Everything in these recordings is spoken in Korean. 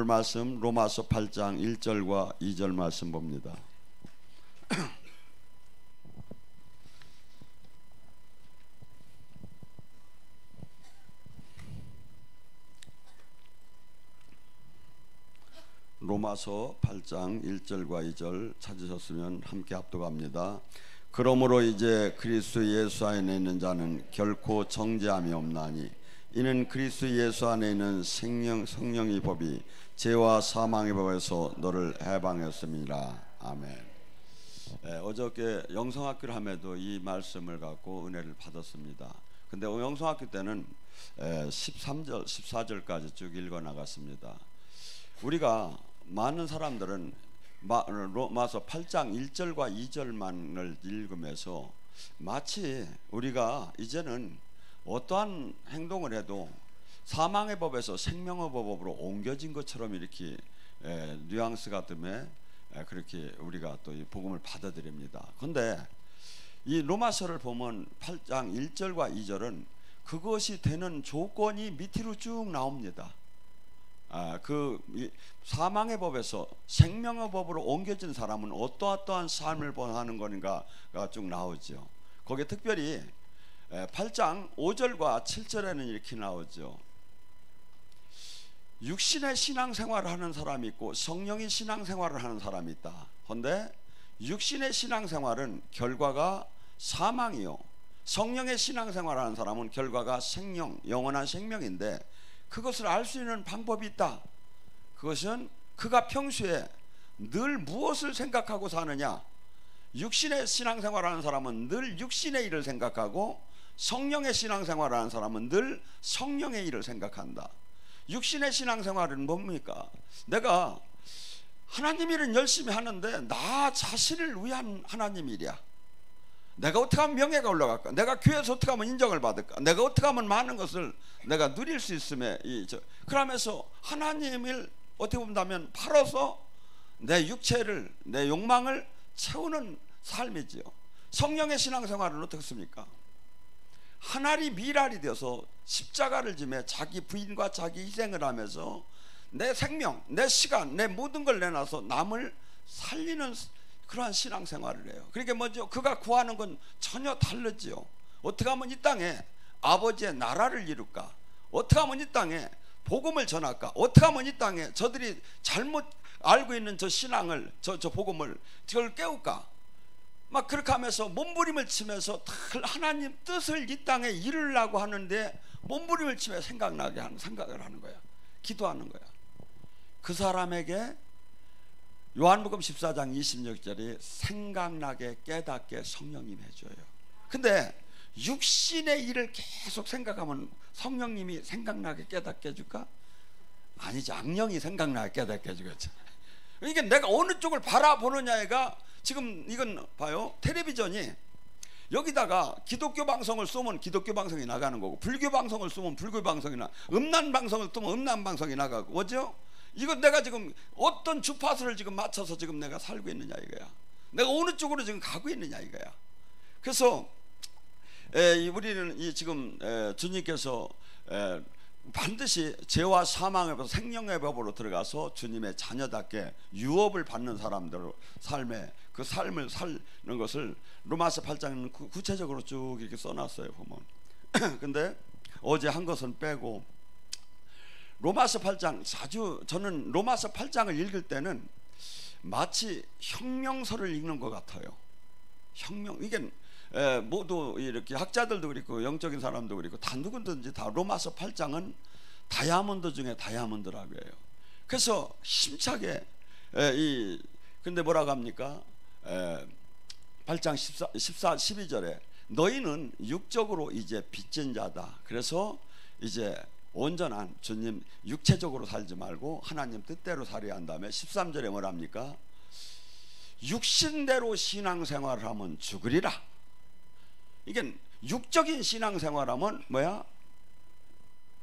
오늘 말씀 로마서 8장 1절과 2절 말씀 봅니다. 로마서 8장 1절과 2절 찾으셨으면 함께 합독합니다. 그러므로 이제 그리스도 예수 안에 있는 자는 결코 정죄함이 없나니 이는 그리스도 예수 안에 있는 성령의 법이 죄와 사망의 법에서 너를 해방했음이라. 아멘. 어저께 영성학교를 함에도 이 말씀을 갖고 은혜를 받았습니다. 근데 영성학교 때는 13절 14절까지 쭉 읽어 나갔습니다. 우리가 많은 사람들은 로마서 8장 1절과 2절만을 읽으면서 마치 우리가 이제는 어떠한 행동을 해도 사망의 법에서 생명의 법으로 옮겨진 것처럼 이렇게 뉘앙스가 뜸에 그렇게 우리가 또 이 복음을 받아들입니다. 그런데 이 로마서를 보면 8장 1절과 2절은 그것이 되는 조건이 밑으로 쭉 나옵니다. 그 사망의 법에서 생명의 법으로 옮겨진 사람은 어떠한 삶을 하는 건가가 쭉 나오죠. 거기에 특별히 8장 5절과 7절에는 이렇게 나오죠. 육신의 신앙생활을 하는 사람이 있고 성령의 신앙생활을 하는 사람이 있다. 그런데 육신의 신앙생활은 결과가 사망이요, 성령의 신앙생활을 하는 사람은 결과가 생명, 영원한 생명인데 그것을 알 수 있는 방법이 있다. 그것은 그가 평소에 늘 무엇을 생각하고 사느냐. 육신의 신앙생활을 하는 사람은 늘 육신의 일을 생각하고 성령의 신앙생활을 하는 사람은 늘 성령의 일을 생각한다. 육신의 신앙생활은 뭡니까? 내가 하나님 일은 열심히 하는데 나 자신을 위한 하나님 일이야. 내가 어떻게 하면 명예가 올라갈까? 내가 교회에서 어떻게 하면 인정을 받을까? 내가 어떻게 하면 많은 것을 내가 누릴 수 있음에 그러면서 하나님을 어떻게 본다면 팔아서 내 육체를, 내 욕망을 채우는 삶이지요. 성령의 신앙생활은 어떻습니까? 하나리 미랄이 되어서 십자가를 지며 자기 부인과 자기 희생을 하면서 내 생명, 내 시간, 내 모든 걸 내놔서 남을 살리는 그러한 신앙생활을 해요. 그러니까 뭐죠? 그가 구하는 건 전혀 다르지요. 어떻게 하면 이 땅에 아버지의 나라를 이룰까? 어떻게 하면 이 땅에 복음을 전할까? 어떻게 하면 이 땅에 저들이 잘못 알고 있는 저 신앙을, 저 복음을 그걸 깨울까? 막 그렇게 하면서 몸부림을 치면서 하나님 뜻을 이 땅에 이루려고 하는데 몸부림을 치며 생각을 하는 거야. 기도하는 거야. 그 사람에게 요한복음 14장 26절이 생각나게 깨닫게 성령님이 해줘요. 근데 육신의 일을 계속 생각하면 성령님이 생각나게 깨닫게 해줄까? 아니지, 악령이 생각나게 깨닫게 해주겠죠. 그러니까 내가 어느 쪽을 바라보느냐가 지금 이건 봐요. 텔레비전이 여기다가 기독교 방송을 쏘면 기독교 방송이 나가는 거고, 불교 방송을 쏘면 불교 방송이 음란 방송을 쏘면 음란 방송이 나가고, 뭐죠? 이건 내가 지금 어떤 주파수를 지금 맞춰서 지금 내가 살고 있느냐 이거야. 내가 어느 쪽으로 지금 가고 있느냐 이거야. 그래서 우리는 지금 주님께서 반드시 죄와 사망의 법, 생명의 법으로 들어가서 주님의 자녀답게 유업을 받는 사람들 삶에 그 삶을 사는 것을 로마서 8장은 구체적으로 쭉 이렇게 써놨어요 보면. 근데 어제 한 것은 빼고 로마서 8장 저는 로마서 8장을 읽을 때는 마치 혁명서를 읽는 것 같아요. 이게 모두 이렇게 학자들도 그렇고 영적인 사람도 그렇고 다 누구든지 다 로마서 8장은 다이아몬드 중에 다이아몬드라고 해요. 그래서 힘차게 근데 뭐라고 합니까? 8장 12절에 너희는 육적으로 이제 빚진 자다. 그래서 이제 온전한 주님 육체적으로 살지 말고 하나님 뜻대로 살아야 한다며 13절에 뭐랍니까? 육신대로 신앙생활을 하면 죽으리라. 이게 육적인 신앙생활하면 뭐야?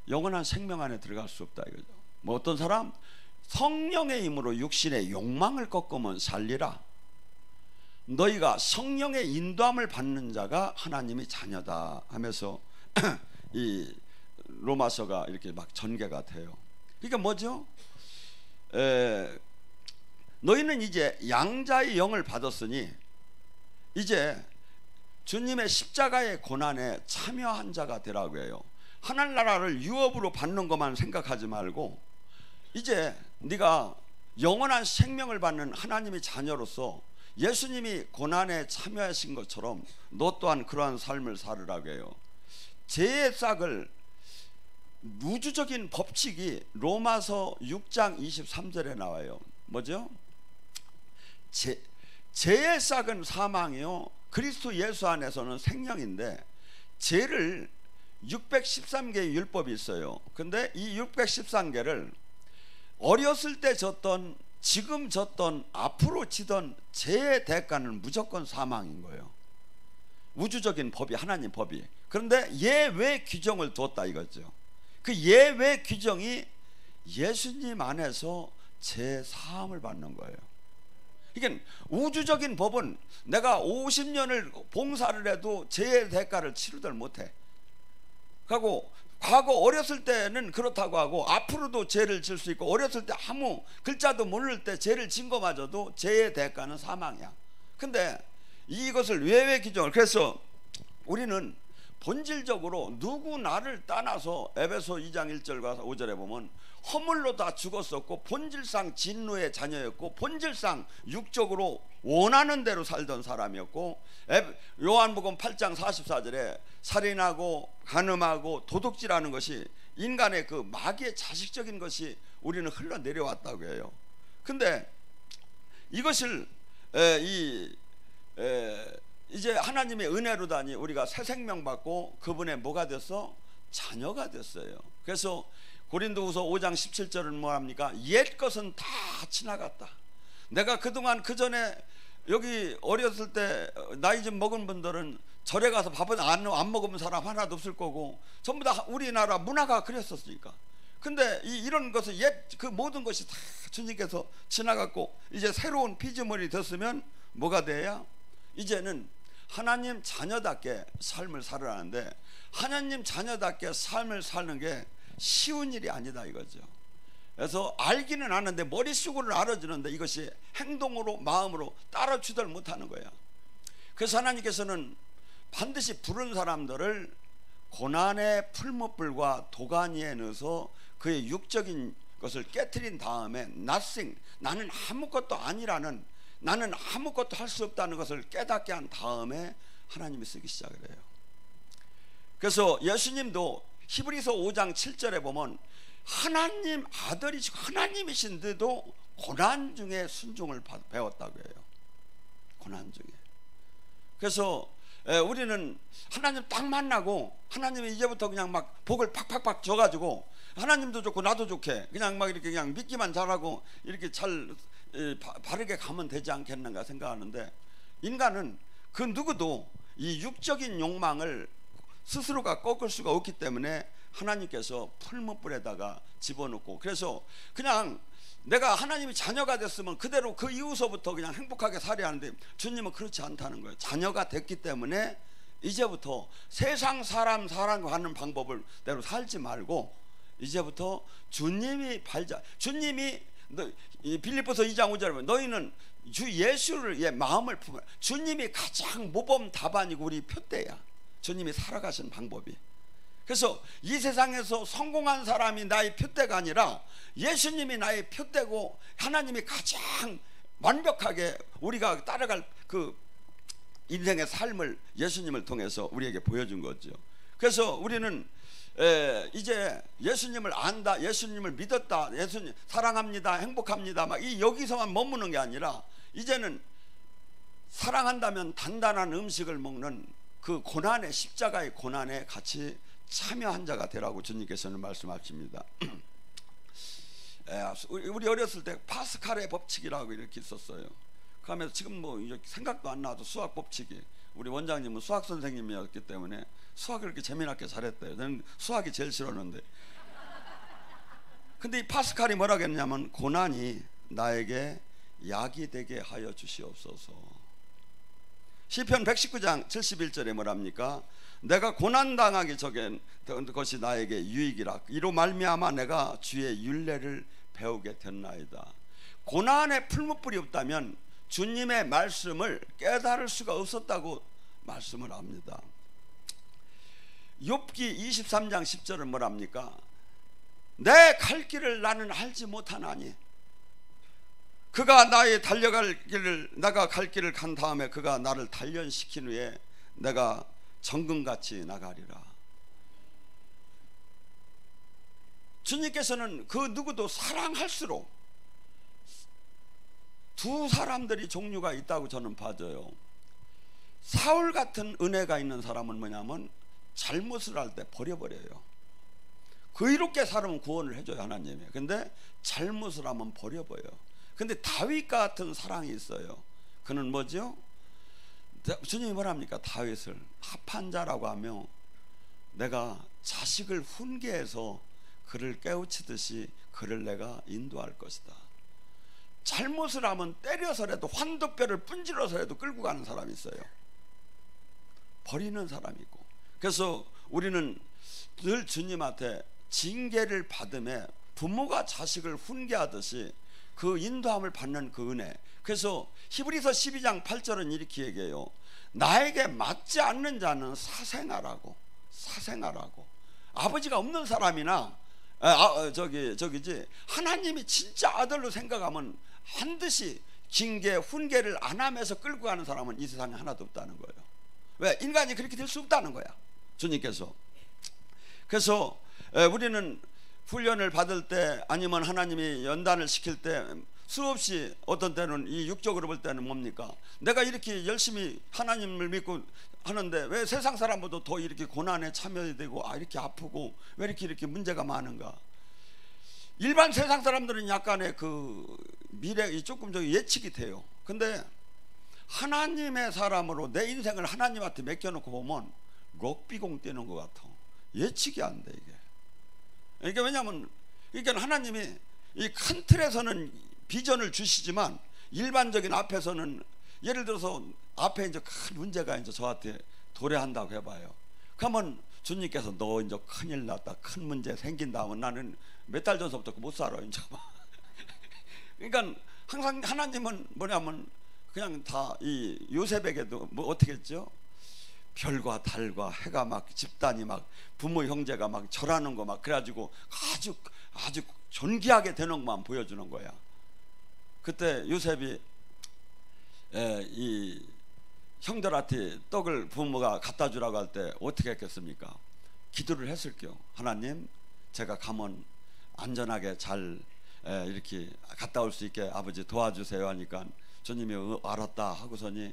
영원한 생명 안에 들어갈 수 없다 이거죠. 뭐 어떤 사람 성령의 힘으로 육신의 욕망을 꺾으면 살리라. 너희가 성령의 인도함을 받는 자가 하나님의 자녀다 하면서 이 로마서가 이렇게 막 전개가 돼요. 그러니까 뭐죠? 너희는 이제 양자의 영을 받았으니 이제 주님의 십자가의 고난에 참여한 자가 되라고 해요. 하늘나라를 유업으로 받는 것만 생각하지 말고 이제 네가 영원한 생명을 받는 하나님의 자녀로서 예수님이 고난에 참여하신 것처럼 너 또한 그러한 삶을 살으라고 해요. 죄의 싹을, 우주적인 법칙이 로마서 6장 23절에 나와요. 뭐죠? 죄의 싹은 사망이요, 그리스도 예수 안에서는 생명인데, 죄를 613개의 율법이 있어요. 근데 이 613개를 어렸을 때 졌던, 지금 졌던, 앞으로 지던 죄의 대가는 무조건 사망인 거예요. 우주적인 법이, 하나님 법이. 그런데 예외 규정을 뒀다 이거죠. 그 예외 규정이 예수님 안에서 죄 사함을 받는 거예요. 이게 우주적인 법은 내가 50년을 봉사를 해도 죄의 대가를 치르들 못해. 하고 과거 어렸을 때는 그렇다고 하고 앞으로도 죄를 질 수 있고, 어렸을 때 아무 글자도 모를 때 죄를 진 거마저도 죄의 대가는 사망이야. 근데 이것을 예외 규정을, 그래서 우리는 본질적으로 누구 나를 떠나서 에베소 2장 1절과 5절에 보면 허물로 다 죽었었고 본질상 진노의 자녀였고 본질상 육적으로 원하는 대로 살던 사람이었고, 요한복음 8장 44절에 살인하고 간음하고 도둑질하는 것이 인간의 그 마귀의 자식적인 것이 우리는 흘러내려왔다고 해요. 근데 이것을 이제 하나님의 은혜로다니 우리가 새 생명 받고 그분의 뭐가 됐어? 자녀가 됐어요. 그래서 고린도후서 5장 17절은 뭐합니까? 옛 것은 다 지나갔다. 내가 그동안 그 전에 여기 어렸을 때 나이 좀 먹은 분들은 절에 가서 밥은 안 먹으면 사람 하나도 없을 거고 전부 다 우리나라 문화가 그랬었으니까. 근데 이런 것을 그 모든 것이 다 주님께서 지나갔고 이제 새로운 피조물이 됐으면 뭐가 돼야? 이제는 하나님 자녀답게 삶을 살아가는데, 하나님 자녀답게 삶을 사는 게 쉬운 일이 아니다 이거죠. 그래서 알기는 아는데 머릿속으로 알아주는데 이것이 행동으로 마음으로 따라주들 못하는 거야. 그래서 하나님께서는 반드시 부른 사람들을 고난의 풀무불과 도가니에 넣어서 그의 육적인 것을 깨트린 다음에 nothing, 나는 아무것도 아니라는, 나는 아무것도 할 수 없다는 것을 깨닫게 한 다음에 하나님이 쓰기 시작을 해요. 그래서 예수님도 히브리서 5장 7절에 보면 하나님 아들이시고 하나님이신데도 고난 중에 순종을 배웠다고 해요. 고난 중에. 그래서 우리는 하나님 딱 만나고 하나님이 이제부터 그냥 막 복을 팍팍팍 줘가지고 하나님도 좋고 나도 좋게 그냥 막 이렇게 그냥 믿기만 잘하고 이렇게 잘 바르게 가면 되지 않겠는가 생각하는데, 인간은 그 누구도 이 육적인 욕망을 스스로가 꺾을 수가 없기 때문에 하나님께서 풀무불에다가 집어넣고, 그래서 그냥 내가 하나님이 자녀가 됐으면 그대로 그 이후서부터 그냥 행복하게 살아야 하는데 주님은 그렇지 않다는 거예요. 자녀가 됐기 때문에 이제부터 세상 사람과 하는 방법을 대로 살지 말고 이제부터 주님이 주님이 빌립보서 2장 5절에 보면 너희는 주 예수를 마음을 품어. 주님이 가장 모범 답안이고 우리 표대야. 주님이 살아가신 방법이. 그래서 이 세상에서 성공한 사람이 나의 표대가 아니라 예수님이 나의 표대고 하나님이 가장 완벽하게 우리가 따라갈 그 인생의 삶을 예수님을 통해서 우리에게 보여준 거죠. 그래서 우리는 이제 예수님을 안다, 예수님을 믿었다, 예수님 사랑합니다, 행복합니다 막 여기서만 머무는 게 아니라 이제는 사랑한다면 단단한 음식을 먹는 그 고난의 십자가의 고난에 같이 참여한 자가 되라고 주님께서는 말씀하십니다. 우리 어렸을 때 파스칼의 법칙이라고 이렇게 있었어요. 그러면서 지금 뭐 생각도 안 나도 수학 법칙이, 우리 원장님은 수학 선생님이었기 때문에 수학을 이렇게 재미나게 잘했대요. 저는 수학이 제일 싫었는데. 근데 이 파스칼이 뭐라고 했냐면 고난이 나에게 약이 되게 하여 주시옵소서. 시편 119장 71절에 뭐랍니까? 내가 고난당하기 전에 것이 나에게 유익이라, 이로 말미암아 내가 주의 율례를 배우게 됐나이다. 고난의 풀무불이 없다면 주님의 말씀을 깨달을 수가 없었다고 말씀을 합니다. 욥기 23장 10절은 뭐랍니까? 내 갈 길을 나는 알지 못하나니 그가 나의 달려갈 길을 내가 갈 길을 간 다음에 그가 나를 단련시킨 후에 내가 정금같이 나가리라. 주님께서는 그 누구도 사랑할수록 두 사람들이 종류가 있다고 저는 봐져요. 사울 같은 은혜가 있는 사람은 뭐냐면 잘못을 할 때 버려버려요. 의롭게 살면 구원을 해줘요 하나님이. 근데 잘못을 하면 버려버려요. 근데 다윗 같은 사랑이 있어요. 그는 뭐죠? 주님이 뭐랍니까? 다윗을 합한 자라고 하며 내가 자식을 훈계해서 그를 깨우치듯이 그를 내가 인도할 것이다. 잘못을 하면 때려서라도 환도뼈를 분질러서라도 끌고 가는 사람이 있어요. 버리는 사람이 있고. 그래서 우리는 늘 주님한테 징계를 받음에 부모가 자식을 훈계하듯이 그 인도함을 받는 그 은혜. 그래서 히브리서 12장 8절은 이렇게 얘기해요. 나에게 맞지 않는 자는 사생아라고. 사생아라고. 아버지가 없는 사람이나 저기지 하나님이 진짜 아들로 생각하면 반드시 징계 훈계를 안 하면서 끌고 가는 사람은 이 세상에 하나도 없다는 거예요. 왜? 인간이 그렇게 될 수 없다는 거야 주님께서. 그래서 우리는 훈련을 받을 때 아니면 하나님이 연단을 시킬 때 수없이 어떤 때는 이 육적으로 볼 때는 뭡니까? 내가 이렇게 열심히 하나님을 믿고 하는데 왜 세상 사람보다 더 이렇게 고난에 참여되고 이렇게 아프고 왜 이렇게 문제가 많은가? 일반 세상 사람들은 약간의 그 미래 조금 저 예측이 돼요. 근데 하나님의 사람으로 내 인생을 하나님한테 맡겨놓고 보면 럭비공 뛰는 것 같아. 예측이 안 돼 이게. 이게 왜냐하면 이게 하나님이 이 큰 틀에서는 비전을 주시지만 일반적인 앞에서는 예를 들어서 앞에 이제 큰 문제가 이제 저한테 도래한다고 해봐요. 그러면 주님께서 너 이제 큰일 났다, 큰 문제 생긴다 하면 나는 몇 달 전서부터 못 살아 이제. 그러니까 항상 하나님은 뭐냐면 그냥 다 이 요셉에게도 뭐 어떻게 했죠? 별과 달과 해가 막 집단이 막 부모 형제가 막 절하는 거 막 그래가지고 아주 존귀하게 되는 것만 보여주는 거야. 그때 요셉이 이 형들한테 떡을 부모가 갖다 주라고 할 때 어떻게 했겠습니까? 기도를 했을게요. 하나님, 제가 가면 안전하게 잘 이렇게 갔다 올 수 있게 아버지 도와주세요 하니까 주님이 알았다 하고서니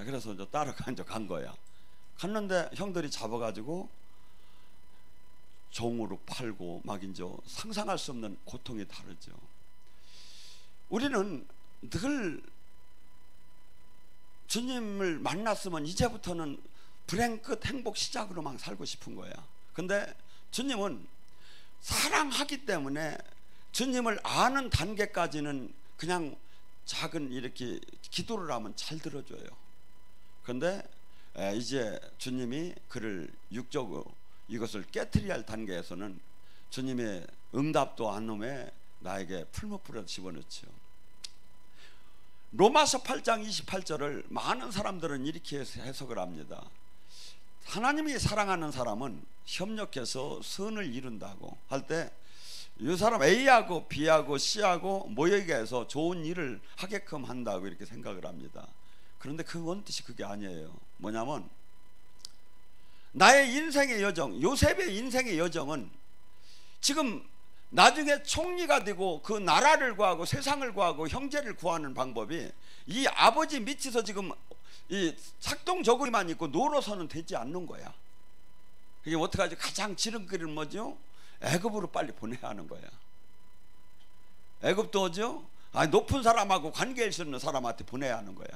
그래서 이제 따라가 이제 간 거야. 갔는데 형들이 잡아가지고 종으로 팔고 막 이제 상상할 수 없는 고통이 다르죠. 우리는 늘 주님을 만났으면 이제부터는 불행 끝 행복 시작으로만 살고 싶은 거야. 근데 주님은 사랑하기 때문에 주님을 아는 단계까지는 그냥 작은 이렇게 기도를 하면 잘 들어줘요. 그런데 이제 주님이 그를 육적으로 이것을 깨트려야 할 단계에서는 주님의 응답도 안 오매 나에게 풀무불에 집어넣죠. 로마서 8장 28절을 많은 사람들은 이렇게 해석을 합니다. 하나님이 사랑하는 사람은 협력해서 선을 이룬다고 할 때 이 사람 A하고 B하고 C하고 모여게 해서 좋은 일을 하게끔 한다고 이렇게 생각을 합니다. 그런데 그 원뜻이 그게 아니에요. 뭐냐면 나의 인생의 여정, 요셉의 인생의 여정은 지금 나중에 총리가 되고 그 나라를 구하고 세상을 구하고 형제를 구하는 방법이 이 아버지 밑에서 지금 이 삭동저고리만 있고 노로서는 되지 않는 거야. 그게 어떡하지? 가장 지름길은 뭐죠? 애굽으로 빨리 보내야 하는 거야. 애굽도 어죠? 높은 사람하고 관계 있는 사람한테 보내야 하는 거야.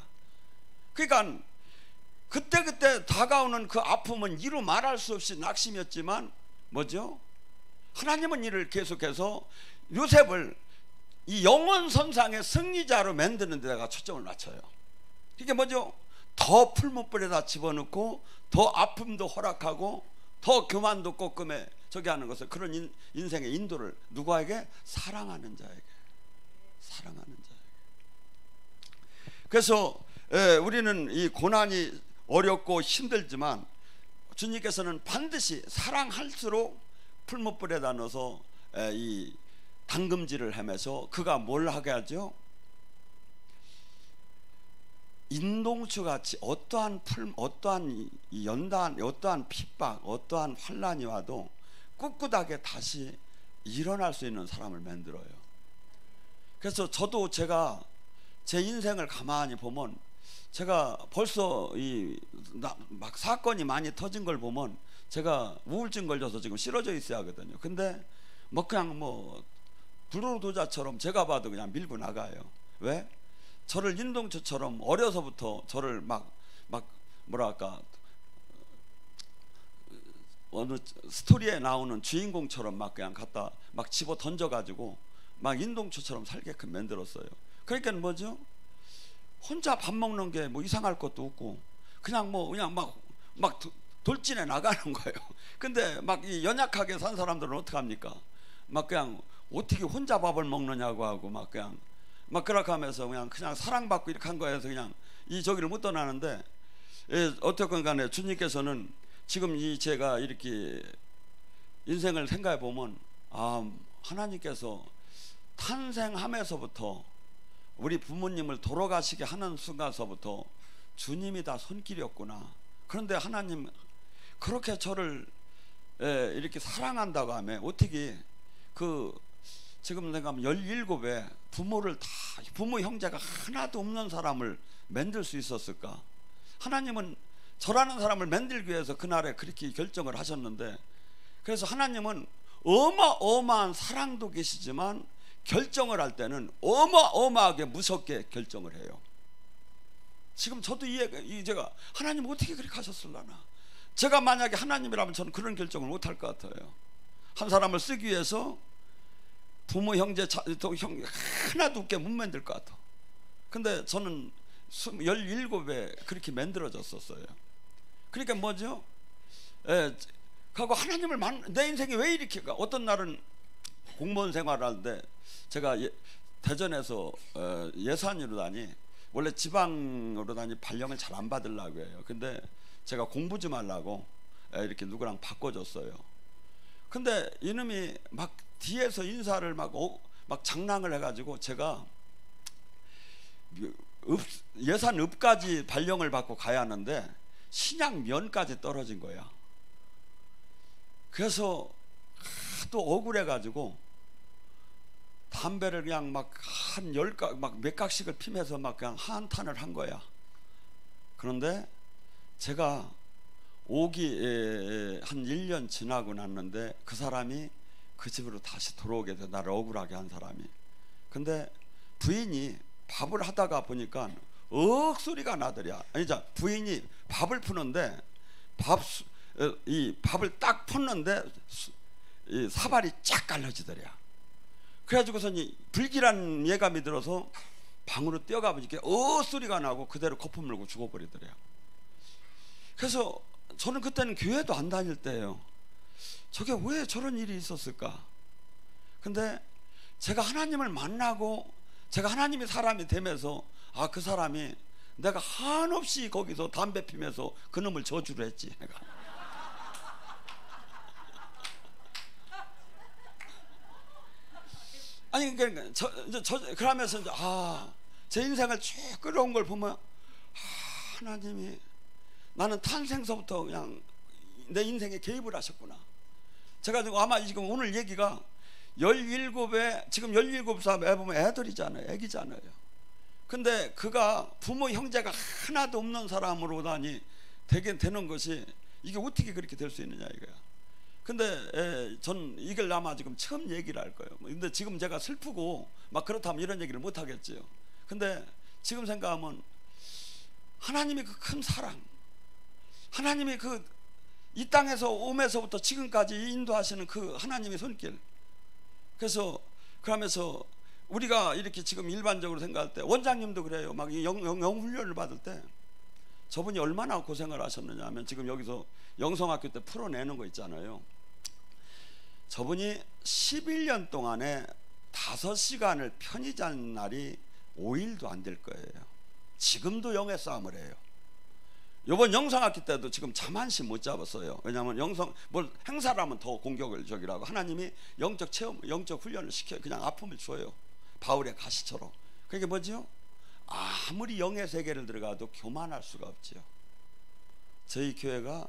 그러니까 그때 다가오는 그 아픔은 이루 말할 수 없이 낙심이었지만 뭐죠? 하나님은 이를 계속해서 요셉을 이 영원선상의 승리자로 만드는 데다가 초점을 맞춰요. 이게 뭐죠? 더 풀무불에다 집어넣고 더 아픔도 허락하고 더 교만도 꺾음에 저기 하는 것을 그런 인생의 인도를 누구에게? 사랑하는 자에게. 사랑하는 자에게. 그래서 우리는 이 고난이 어렵고 힘들지만 주님께서는 반드시 사랑할수록 풀무불에다 넣어서 이 당금질을 하면서 그가 뭘 하게 하죠? 인동추 같이 어떠한 어떠한 연단, 어떠한 핍박, 어떠한 환난이 와도 꿋꿋하게 다시 일어날 수 있는 사람을 만들어요. 그래서 저도 제가 제 인생을 가만히 보면 제가 벌써 막 사건이 많이 터진 걸 보면 제가 우울증 걸려서 지금 쓰러져 있어야 하거든요. 근데 뭐 그냥 뭐 불로도자처럼 제가 봐도 그냥 밀고 나가요. 왜? 저를 인동추처럼 어려서부터 저를 막 뭐랄까 어느 스토리에 나오는 주인공처럼 막 그냥 갖다 막 집어 던져가지고 막 인동추처럼 살게끔 만들었어요. 그러니까 뭐죠? 혼자 밥 먹는 게 뭐 이상할 것도 없고 그냥 막 돌진해 나가는 거예요. 근데 막 이 연약하게 산 사람들은 어떻게 합니까? 막 그냥 어떻게 혼자 밥을 먹느냐고 하고 막 그냥 막 그렇게 하면서 그냥 사랑받고 이렇게 한 거에서 그냥 이 저기를 못 떠나는데, 어떻건 간에 주님께서는 지금 이 제가 이렇게 인생을 생각해 보면 하나님께서 탄생함에서부터 우리 부모님을 돌아가시게 하는 순간서부터 주님이 다 손길이었구나. 그런데 하나님 그렇게 저를 이렇게 사랑한다고 하면 어떻게 지금 내가 17에 부모 형제가 하나도 없는 사람을 만들 수 있었을까? 하나님은 저라는 사람을 만들기 위해서 그날에 그렇게 결정을 하셨는데, 그래서 하나님은 어마어마한 사랑도 계시지만 결정을 할 때는 어마어마하게 무섭게 결정을 해요. 지금 저도 제가 하나님 어떻게 그렇게 하셨을라나? 제가 만약에 하나님이라면 저는 그런 결정을 못할 것 같아요. 한 사람을 쓰기 위해서 부모 형제 하나도 없게 못 만들 것 같아. 근데 저는 17에 그렇게 만들어졌었어요. 그러니까 뭐죠? 그리고 하나님을 내 인생이 왜 이렇게 어떤 날은 공무원 생활을 하는데 제가 대전에서 예산으로 다니 원래 지방으로 다니 발령을 잘 안 받으려고 해요. 근데 제가 공부 좀 하려고 이렇게 누구랑 바꿔줬어요. 근데 이놈이 막 뒤에서 인사를 막 장난을 해가지고 제가 예산읍까지 발령을 받고 가야 하는데 신양면까지 떨어진 거야. 그래서 하도 억울해가지고 담배를 그냥 막 한 10각 막 몇 각씩을 피면서 막 그냥 한탄을 한 거야. 그런데 제가 오기 한 1년 지나고 났는데 그 사람이 그 집으로 다시 들어오게 돼. 나를 억울하게 한 사람이. 근데 부인이 밥을 하다가 보니까 억소리가 나더랴. 아니자 부인이 밥을 푸는데 이 밥을 딱 폈는데 이 사발이 쫙 갈라지더랴. 그래가지고서는 불길한 예감이 들어서 방으로 뛰어가 보니까 소리가 나고 그대로 거품 물고 죽어버리더래요. 그래서 저는 그때는 교회도 안 다닐 때예요. 저게 왜 저런 일이 있었을까? 근데 제가 하나님을 만나고 제가 하나님의 사람이 되면서 그 사람이 내가 한없이 거기서 담배 피면서 그놈을 저주를 했지. 내가 아니 그러니까 그러면서 이제 제 인생을 쭉 끌어온 걸 보면 하나님이 나는 탄생서부터 그냥 내 인생에 개입을 하셨구나. 제가 지금 아마 지금 오늘 얘기가 17에 지금 17살 보면 애들이잖아요. 애기잖아요. 근데 그가 부모 형제가 하나도 없는 사람으로 되는 것이 이게 어떻게 그렇게 될 수 있느냐 이거야. 근데 전 이걸 아마 지금 처음 얘기를 할 거예요. 근데 지금 제가 슬프고 막 그렇다면 이런 얘기를 못 하겠지요. 근데 지금 생각하면 하나님의 그 큰 사랑, 하나님의 이 땅에서 오면서부터 지금까지 인도하시는 그 하나님의 손길. 그러면서 우리가 이렇게 지금 일반적으로 생각할 때 원장님도 그래요. 막 영훈련을 받을 때 저분이 얼마나 고생을 하셨느냐 하면 지금 여기서 영성학교 때 풀어내는 거 있잖아요. 저분이 11년 동안에 5시간을 편히 잔 날이 5일도 안 될 거예요. 지금도 영의 싸움을 해요. 이번 영성학기 때도 지금 잠 한시 못 잡았어요. 왜냐하면 뭘 행사를 하면 더 공격을 저기라고 하나님이 영적 체험, 영적 훈련을 시켜요. 그냥 아픔을 줘요. 바울의 가시처럼. 그게 뭐죠? 아무리 영의 세계를 들어가도 교만할 수가 없지요. 저희 교회가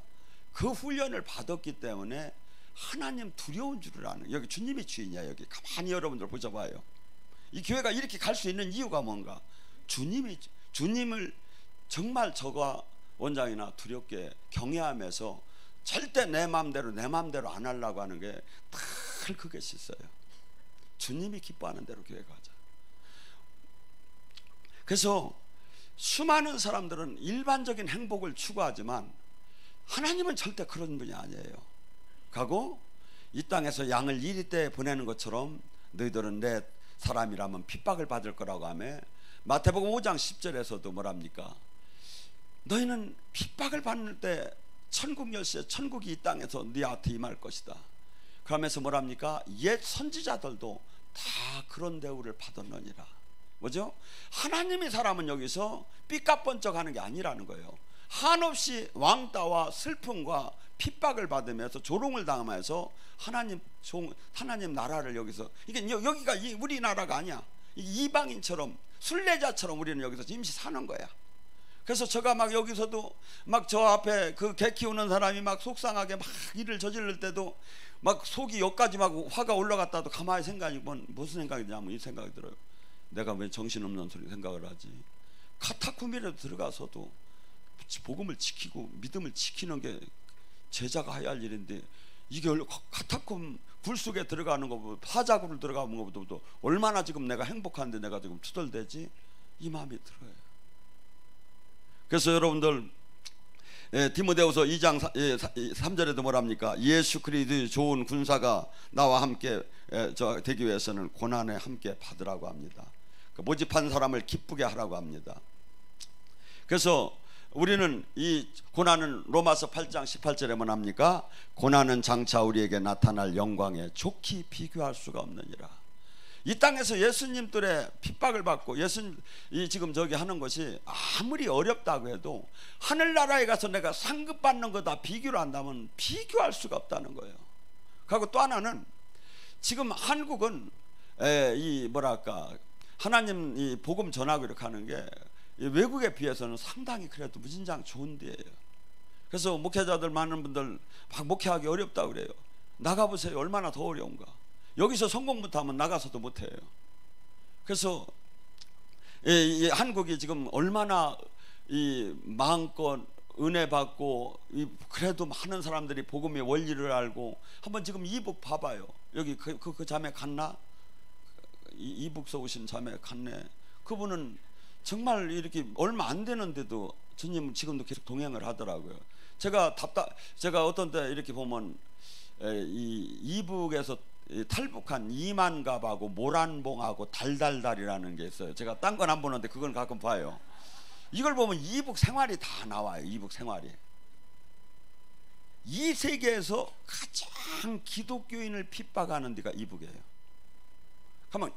그 훈련을 받았기 때문에 하나님 두려운 줄을 아는, 여기 주님이 주인이야. 여기 가만히 여러분들 보셔봐요. 이 교회가 이렇게 갈 수 있는 이유가 뭔가? 주님을 정말 저가 원장이나 두렵게 경외하면서 절대 내 마음대로 안 하려고 하는 게 늘 그것이 있어요. 주님이 기뻐하는 대로 교회 가자. 그래서 수많은 사람들은 일반적인 행복을 추구하지만 하나님은 절대 그런 분이 아니에요. 가고 이 땅에서 양을 이리 때 보내는 것처럼 너희들은 내 사람이라면 핍박을 받을 거라고 하며, 마태복음 5장 10절에서도 뭐랍니까? 너희는 핍박을 받을 때 천국 열쇠, 천국이 이 땅에서 너희한테 임할 것이다. 그러면서 뭐랍니까? 옛 선지자들도 다 그런 대우를 받았느니라. 뭐죠? 하나님의 사람은 여기서 삐까뻔쩍하는 게 아니라는 거예요. 한없이 왕따와 슬픔과 핍박을 받으면서 조롱을 당하면서 하나님 나라를 여기서, 이게 여기가 우리나라가 아니야. 이방인처럼 순례자처럼 우리는 여기서 임시 사는 거야. 그래서 제가 막 여기서도 막 저 앞에 그 개 키우는 사람이 막 속상하게 막 일을 저지를 때도 막 속이 여기까지 막 화가 올라갔다도 가만히 생각이 무슨 생각이 드냐면 이 생각이 들어요. 내가 왜 정신없는 소리 생각을 하지? 카타콤이라도 들어가서도 복음을 지키고 믿음을 지키는 게 제자가 해야 할 일인데, 이게 카타콤 굴 속에 들어가는 것보다, 사자굴을 들어가는 것보다 얼마나 지금 내가 행복한데 내가 지금 투덜대지? 이 마음이 들어요. 그래서 여러분들 디모데후서 2장 3절에도 뭐랍니까? 예수 그리스도의 좋은 군사가 나와 함께 되기 위해서는 고난에 함께 받으라고 합니다. 모집한 사람을 기쁘게 하라고 합니다. 그래서 우리는 이 고난은 로마서 8장 18절에 뭐랍니까? 고난은 장차 우리에게 나타날 영광에 좋게 비교할 수가 없느니라. 이 땅에서 예수님들의 핍박을 받고 예수님이 지금 저기 하는 것이 아무리 어렵다고 해도 하늘나라에 가서 내가 상급 받는 거다 비교를 한다면 비교할 수가 없다는 거예요. 그리고 또 하나는 지금 한국은 이 뭐랄까 하나님 이 복음 전하고 이렇게 하는 게 외국에 비해서는 상당히 그래도 무진장 좋은 데예요. 그래서 목회자들 많은 분들 막 목회하기 어렵다고 그래요. 나가보세요. 얼마나 더 어려운가. 여기서 성공 못하면 나가서도 못해요. 그래서 이 한국이 지금 얼마나 이 마음껏 은혜 받고 그래도 많은 사람들이 복음의 원리를 알고, 한번 지금 이북 봐봐요. 여기 그 자매 갔나? 이북서 오신 자매 갔네. 그분은 정말 이렇게 얼마 안 되는데도 주님 지금도 계속 동행을 하더라고요. 제가 어떤 때 이렇게 보면 이북에서 탈북한 이만갑하고 모란봉하고 달달달이라는 게 있어요. 제가 딴 건 안 보는데 그건 가끔 봐요. 이걸 보면 이북 생활이 다 나와요. 이북 생활이. 이 세계에서 가장 기독교인을 핍박하는 데가 이북이에요. 그러면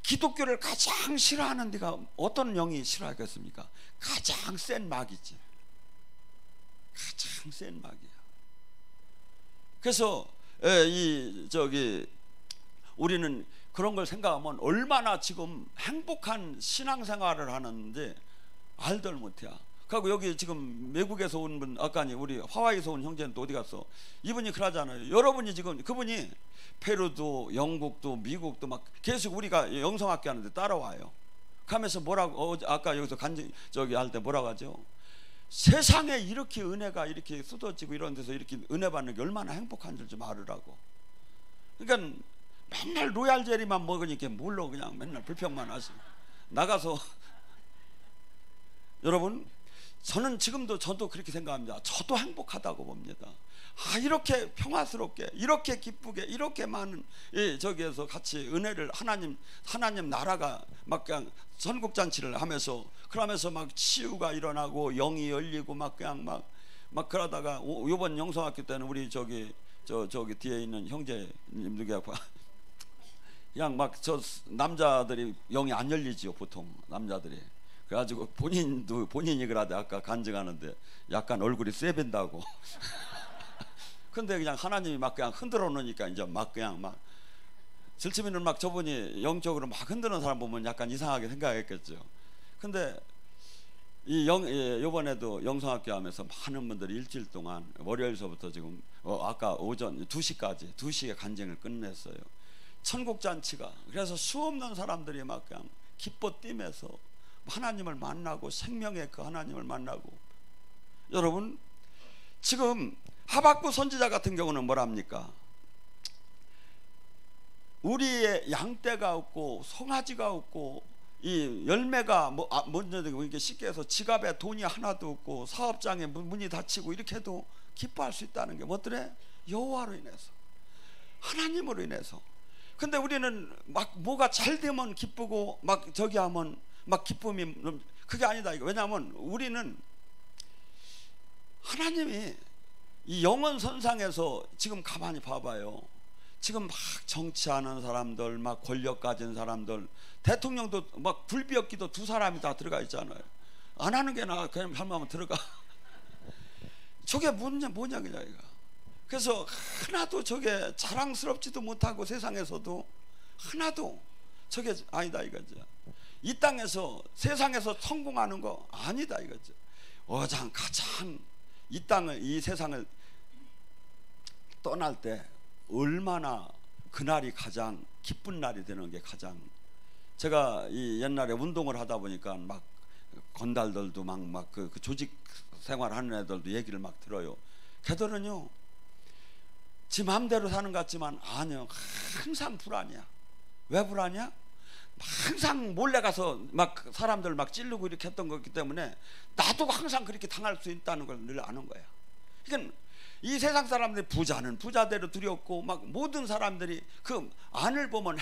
기독교를 가장 싫어하는 데가 어떤 영이 싫어하겠습니까? 가장 센 마귀지. 가장 센 마귀야. 그래서 우리는 그런 걸 생각하면 얼마나 지금 행복한 신앙생활을 하는데 알들 못해요. 그리고 여기 지금 외국에서 온 분, 아까 우리 하와이에서 온 형제는 또 어디 갔어? 이분이 그러잖아요. 여러분이 지금 그분이 페루도 영국도 미국도 막 계속 우리가 영성학교 하는데 따라와요. 가면서 뭐라고 아까 여기서 저기 할 때 뭐라고 하죠? 세상에 이렇게 은혜가 이렇게 쏟아지고 이런 데서 이렇게 은혜 받는 게 얼마나 행복한 줄 좀 알으라고. 그러니까 맨날 로얄 젤리만 먹으니까 뭘로 그냥 맨날 불평만 하시고 나가서 여러분, 저는 지금도 저도 그렇게 생각합니다. 저도 행복하다고 봅니다. 이렇게 평화스럽게, 이렇게 기쁘게, 이렇게 많은 저기에서 같이 은혜를 하나님 나라가 막 그냥 전국잔치를 하면서 그러면서 막 치유가 일어나고 영이 열리고 막 그냥 막 그러다가 요번 영성학교 때는 우리 저기 저기 뒤에 있는 형제님들 그냥 막 저 남자들이 영이 안 열리지요 보통 남자들이. 그래가지고 본인이 그러대 아까 간증하는데 약간 얼굴이 쎄빈다고. 근데 그냥 하나님이 막 그냥 흔들어 놓으니까 이제 막 그냥 막 질치면은 막 저분이 영적으로 막 흔드는 사람 보면 약간 이상하게 생각했겠죠. 근데 이번에도 영성학교 하면서 많은 분들이 일주일 동안 월요일서부터 지금 아까 오전 2시까지 2시에 간증을 끝냈어요. 천국잔치가. 그래서 수없는 사람들이 막 그냥 기뻐 뛰면서 하나님을 만나고 생명의 그 하나님을 만나고. 여러분 지금 하박국 선지자 같은 경우는 뭐랍니까? 우리의 양떼가 없고 송아지가 없고 이 열매가 먼저 이렇게 쉽게 해서 지갑에 돈이 하나도 없고 사업장에 문이 닫히고 이렇게 해도 기뻐할 수 있다는 게 뭐더래? 여호와로 인해서, 하나님으로 인해서. 근데 우리는 막 뭐가 잘 되면 기쁘고 막 저기 하면 막 기쁨이 그게 아니다 이거. 왜냐하면 우리는 하나님이 이 영원 선상에서 지금 가만히 봐봐요. 지금 막 정치하는 사람들, 막 권력 가진 사람들, 대통령도 막 굴비었기도 2사람이 다 들어가 있잖아요. 안 하는 게 나아. 그냥 할머니 들어가. 저게 뭐냐 그냥 이거. 그래서 하나도 저게 자랑스럽지도 못하고 세상에서도 하나도 저게 아니다 이거죠. 이 땅에서 세상에서 성공하는 거 아니다 이거죠. 가장 이 땅을 이 세상을 떠날 때 얼마나 그날이 가장 기쁜 날이 되는 게 가장. 제가 이 옛날에 운동을 하다 보니까 막 건달들도 막 그 조직 생활하는 애들도 얘기를 막 들어요. 걔들은요 지 마음대로 사는 것 같지만 아니요 항상 불안이야. 왜 불안이야? 항상 몰래 가서 막 사람들 막 찌르고 이렇게 했던 거기 때문에 나도 항상 그렇게 당할 수 있다는 걸 늘 아는 거야. 그러니까 이 세상 사람들이 부자는 부자대로 두렵고 막 모든 사람들이 그 안을 보면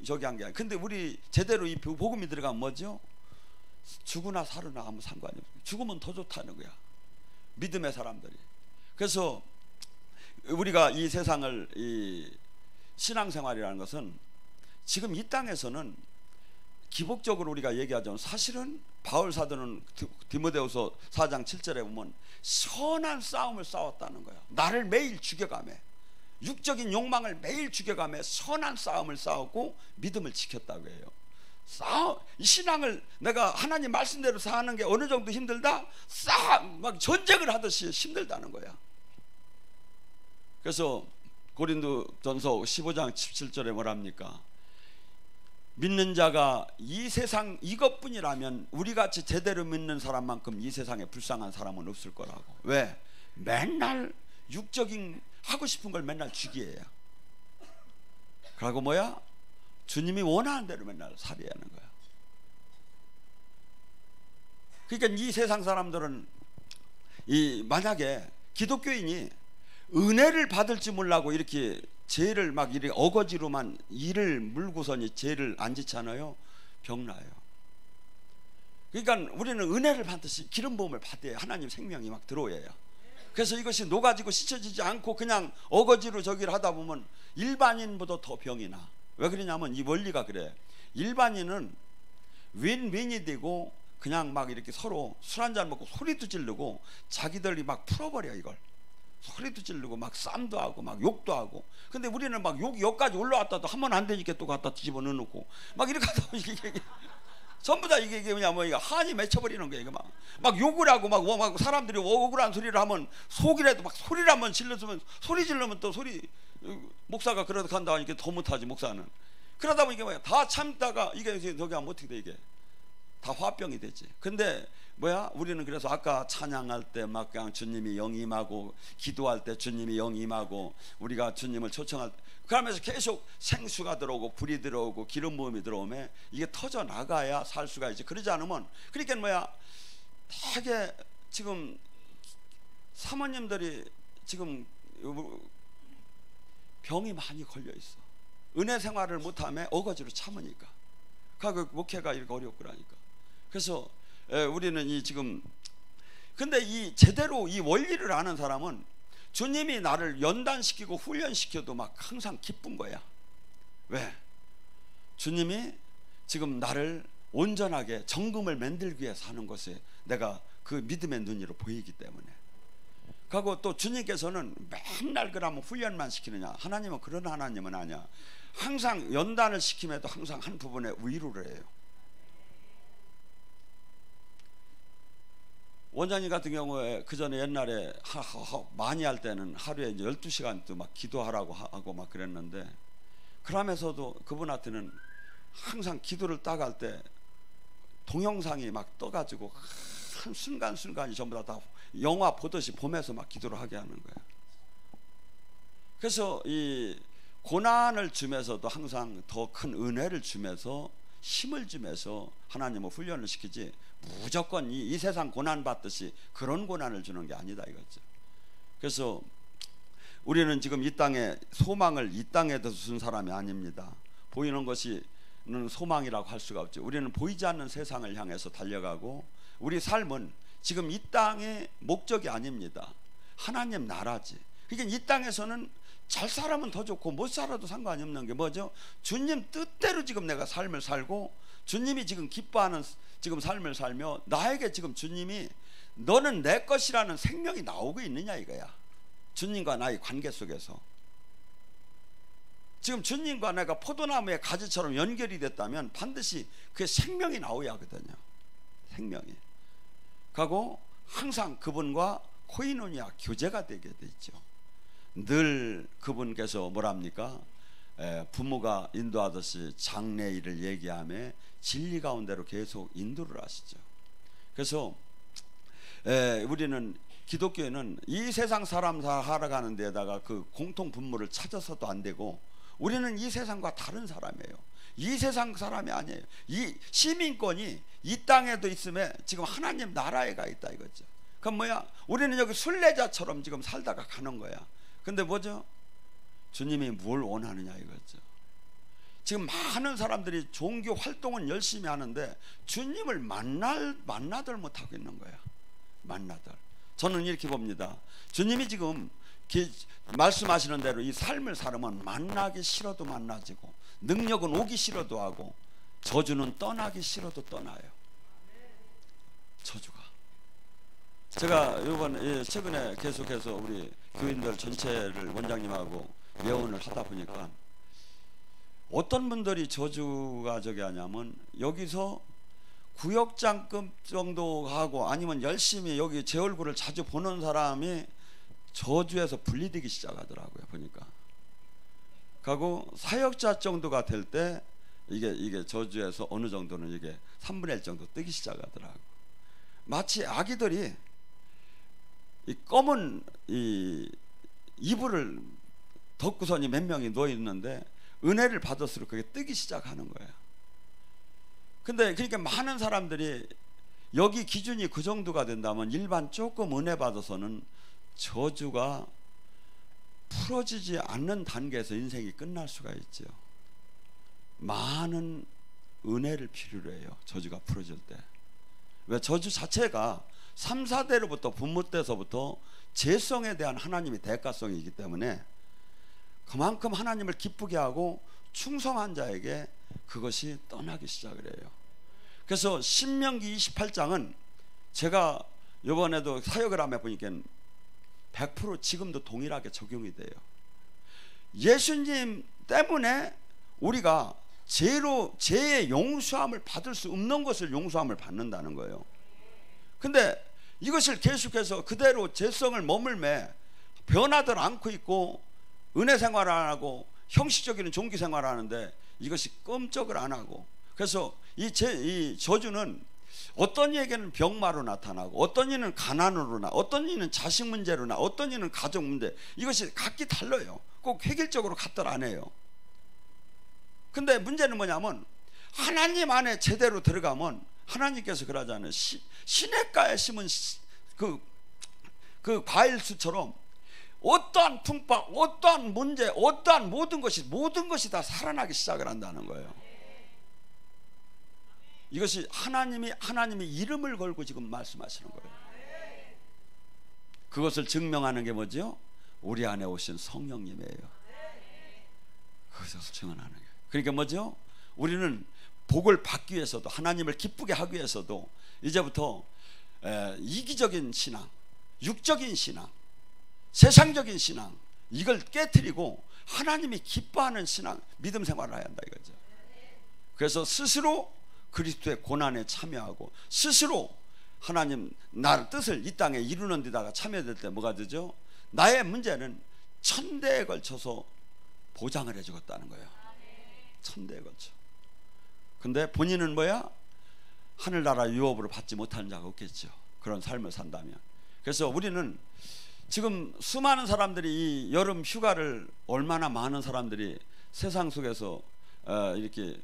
저기 한 게 아니야. 근데 우리 제대로 이 복음이 들어가면 뭐죠? 죽으나 살으나 아무 상관이 없어요. 죽으면 더 좋다는 거야 믿음의 사람들이. 그래서 우리가 이 세상을 이 신앙생활이라는 것은 지금 이 땅에서는 기복적으로 우리가 얘기하자면 사실은 바울 사도는 디모데후서 4장 7절에 보면 선한 싸움을 싸웠다는 거야. 나를 매일 죽여가며 육적인 욕망을 매일 죽여가며 선한 싸움을 싸웠고 믿음을 지켰다고 해요. 이 신앙을 내가 하나님 말씀대로 사는 게 어느 정도 힘들다? 막 전쟁을 하듯이 힘들다는 거야. 그래서 고린도전서 15장 17절에 뭐랍니까? 믿는 자가 이 세상 이것뿐이라면 우리같이 제대로 믿는 사람만큼 이 세상에 불쌍한 사람은 없을 거라고. 왜? 맨날 육적인 하고 싶은 걸 맨날 주기해요. 그리고 뭐야? 주님이 원하는 대로 맨날 살아야 하는 거야. 그러니까 이 세상 사람들은 만약에 기독교인이 은혜를 받을지 몰라고 이렇게 죄를 막 이렇게 어거지로만 이를 물고서니 죄를 안 지잖아요. 병나요. 그러니까 우리는 은혜를 받듯이 기름 부음을 받아야 하나님 생명이 막 들어오여요. 그래서 이것이 녹아지고 씻어지지 않고 그냥 어거지로 저기를 하다 보면 일반인보다 더 병이 나. 왜 그러냐면 이 원리가 그래. 일반인은 윈윈이 되고 그냥 막 이렇게 서로 술 한잔 먹고 소리도 지르고 자기들이 막 풀어버려 이걸. 소리도 지르고 막 쌈도 하고 막 욕도 하고. 근데 우리는 막 욕까지 올라왔다도 한 번 안 되니까 또 갖다 뒤집어 넣어놓고 막 이렇게 하다 보면 이게 전부 다 이게 뭐냐 뭐 이거 한이 맺혀버리는 거야. 이거 막 욕을 하고 막 사람들이 억울한 소리를 하면 속이라도 막 소리를 한번 질렀으면 소리 지르면 또 목사가 그러다 간다 하니까 더 못하지 목사는. 그러다 보니까 뭐야 다 참다가 이게 저기 하면 어떻게 돼 이게 다 화병이 되지. 근데 뭐야 우리는 그래서 아까 찬양할 때 막 그냥 주님이 영임하고 기도할 때 주님이 영임하고 우리가 주님을 초청할 때 그러면서 계속 생수가 들어오고 불이 들어오고 기름 부음이 들어오면 이게 터져 나가야 살 수가 있지. 그러지 않으면 그러니까 뭐야 되게 지금 사모님들이 지금 병이 많이 걸려 있어. 은혜 생활을 못하면 어거지로 참으니까 그 목회가 이렇게 어렵고 그러니까. 그래서 우리는 이 지금 근데 이 제대로 이 원리를 아는 사람은 주님이 나를 연단시키고 훈련시켜도 막 항상 기쁜 거야. 왜? 주님이 지금 나를 온전하게 정금을 만들기 위해서 하는 것에 내가 그 믿음의 눈으로 보이기 때문에. 그리고 또 주님께서는 맨날 그러면 훈련만 시키느냐? 하나님은 그런 하나님은 아니야. 항상 연단을 시킴에도 항상 한 부분에 위로를 해요. 원장님 같은 경우에 그 전에 옛날에 많이 할 때는 하루에 이제 12시간도 막 기도하라고 하고 막 그랬는데, 그러면서도 그분한테는 항상 기도를 딱 할 때 동영상이 막 떠가지고 한 순간순간이 전부 다 영화 보듯이 보면서 막 기도를 하게 하는 거예요. 그래서 이 고난을 주면서도 항상 더 큰 은혜를 주면서 힘을 주면서 하나님은 훈련을 시키지, 무조건 이 세상 고난 받듯이 그런 고난을 주는 게 아니다 이거죠. 그래서 우리는 지금 이 땅에 소망을 이 땅에도 준 사람이 아닙니다. 보이는 것이 소망이라고 할 수가 없죠. 우리는 보이지 않는 세상을 향해서 달려가고, 우리 삶은 지금 이 땅의 목적이 아닙니다. 하나님 나라지. 그러니까 이 땅에서는 잘 살면 더 좋고 못 살아도 상관이 없는 게 뭐죠? 주님 뜻대로 지금 내가 삶을 살고, 주님이 지금 기뻐하는 지금 삶을 살며, 나에게 지금 주님이 너는 내 것이라는 생명이 나오고 있느냐 이거야. 주님과 나의 관계 속에서 지금 주님과 내가 포도나무의 가지처럼 연결이 됐다면 반드시 그 생명이 나오야 하거든요. 생명이. 그리고 항상 그분과 코이노니아 교제가 되게 되죠. 늘 그분께서 뭐랍니까? 부모가 인도하듯이 장래일을 얘기하며 진리 가운데로 계속 인도를 하시죠. 그래서 우리는 기독교에는 이 세상 사람 살아가는 데다가 그 공통 분모를 찾아서도 안 되고, 우리는 이 세상과 다른 사람이에요. 이 세상 사람이 아니에요. 이 시민권이 이 땅에도 있음에 지금 하나님 나라에 가 있다 이거죠. 그럼 뭐야? 우리는 여기 순례자처럼 지금 살다가 가는 거야. 근데 뭐죠? 주님이 뭘 원하느냐 이거죠. 지금 많은 사람들이 종교 활동은 열심히 하는데 주님을 만나들 못하고 있는 거야. 만나들. 저는 이렇게 봅니다. 주님이 지금 말씀하시는 대로 이 삶을 살면 만나기 싫어도 만나지고, 능력은 오기 싫어도 하고, 저주는 떠나기 싫어도 떠나요. 저주가. 제가 이번 최근에 계속해서 우리 교인들 전체를 원장님하고 예언을 하다 보니까 어떤 분들이 저주가 저기 하냐면, 여기서 구역장급 정도 하고 아니면 열심히 여기 제 얼굴을 자주 보는 사람이 저주에서 분리되기 시작하더라고요. 보니까. 그리고 사역자 정도가 될 때 이게 저주에서 어느 정도는 이게 3분의 1 정도 뜨기 시작하더라고요. 마치 아기들이 이 검은 이 이불을 덮고서니 몇 명이 누워 있는데 은혜를 받을수록 그게 뜨기 시작하는 거예요. 근데 그러니까 많은 사람들이 여기 기준이 그 정도가 된다면 일반 조금 은혜 받아서는 저주가 풀어지지 않는 단계에서 인생이 끝날 수가 있죠. 많은 은혜를 필요로 해요. 저주가 풀어질 때. 왜? 저주 자체가 3, 4대로부터 부모 때서부터 죄성에 대한 하나님의 대가성이기 때문에 그만큼 하나님을 기쁘게 하고 충성한 자에게 그것이 떠나기 시작을 해요. 그래서 신명기 28장은 제가 이번에도 사역을 하며 보니까 100% 지금도 동일하게 적용이 돼요. 예수님 때문에 우리가 죄의 용서함을 받을 수 없는 것을 용서함을 받는다는 거예요. 근데 이것을 계속해서 그대로 죄성을 머물매 변하들 않고 있고 은혜 생활 안 하고 형식적인 종교 생활 하는데 이것이 꼼짝을 안 하고, 그래서 이 저주는 어떤 이에게는 병마로 나타나고, 어떤 이는 가난으로 어떤 이는 자식 문제로 어떤 이는 가정 문제, 이것이 각기 달라요. 꼭 획일적으로 같들 안 해요. 근데 문제는 뭐냐면 하나님 안에 제대로 들어가면 하나님께서 그러잖아요. 시냇가에 심은 그 과일수처럼 어떠한 풍파, 어떠한 문제, 어떠한 모든 것이 다 살아나기 시작을 한다는 거예요. 이것이 하나님의 이름을 걸고 지금 말씀하시는 거예요. 그것을 증명하는 게 뭐죠? 우리 안에 오신 성령님이에요. 그것을 증언하는 거예요. 그러니까 뭐죠? 우리는 복을 받기 위해서도, 하나님을 기쁘게 하기 위해서도 이제부터 이기적인 신앙, 육적인 신앙, 세상적인 신앙, 이걸 깨트리고 하나님이 기뻐하는 신앙, 믿음 생활을 해야 한다 이거죠. 그래서 스스로 그리스도의 고난에 참여하고, 스스로 하나님 나의 뜻을 이 땅에 이루는 데다가 참여될 때 뭐가 되죠? 나의 문제는 천대에 걸쳐서 보장을 해주겠다는 거예요. 천대에 걸쳐. 근데 본인은 뭐야? 하늘나라 유업으로 받지 못하는 자가 없겠죠. 그런 삶을 산다면. 그래서 우리는 지금 수많은 사람들이 이 여름 휴가를, 얼마나 많은 사람들이 세상 속에서 이렇게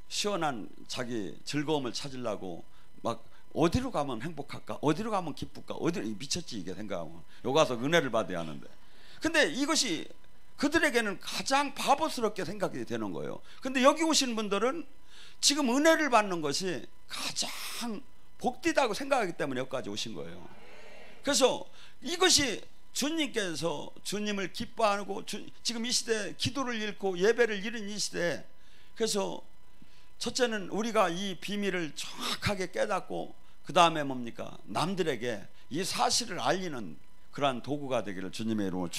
시원한 자기 즐거움을 찾으려고 막 어디로 가면 행복할까? 어디로 가면 기쁠까? 어디로, 미쳤지 이게 생각하면. 여기 가서 은혜를 받아야 하는데. 근데 이것이 그들에게는 가장 바보스럽게 생각이 되는 거예요. 근데 여기 오신 분들은 지금 은혜를 받는 것이 가장 복되다고 생각하기 때문에 여기까지 오신 거예요. 그래서 이것이 주님께서 주님을 기뻐하고 지금 이 시대에 기도를 잃고 예배를 잃은 이 시대에, 그래서 첫째는 우리가 이 비밀을 정확하게 깨닫고 그 다음에 뭡니까? 남들에게 이 사실을 알리는 그러한 도구가 되기를 주님의 이름으로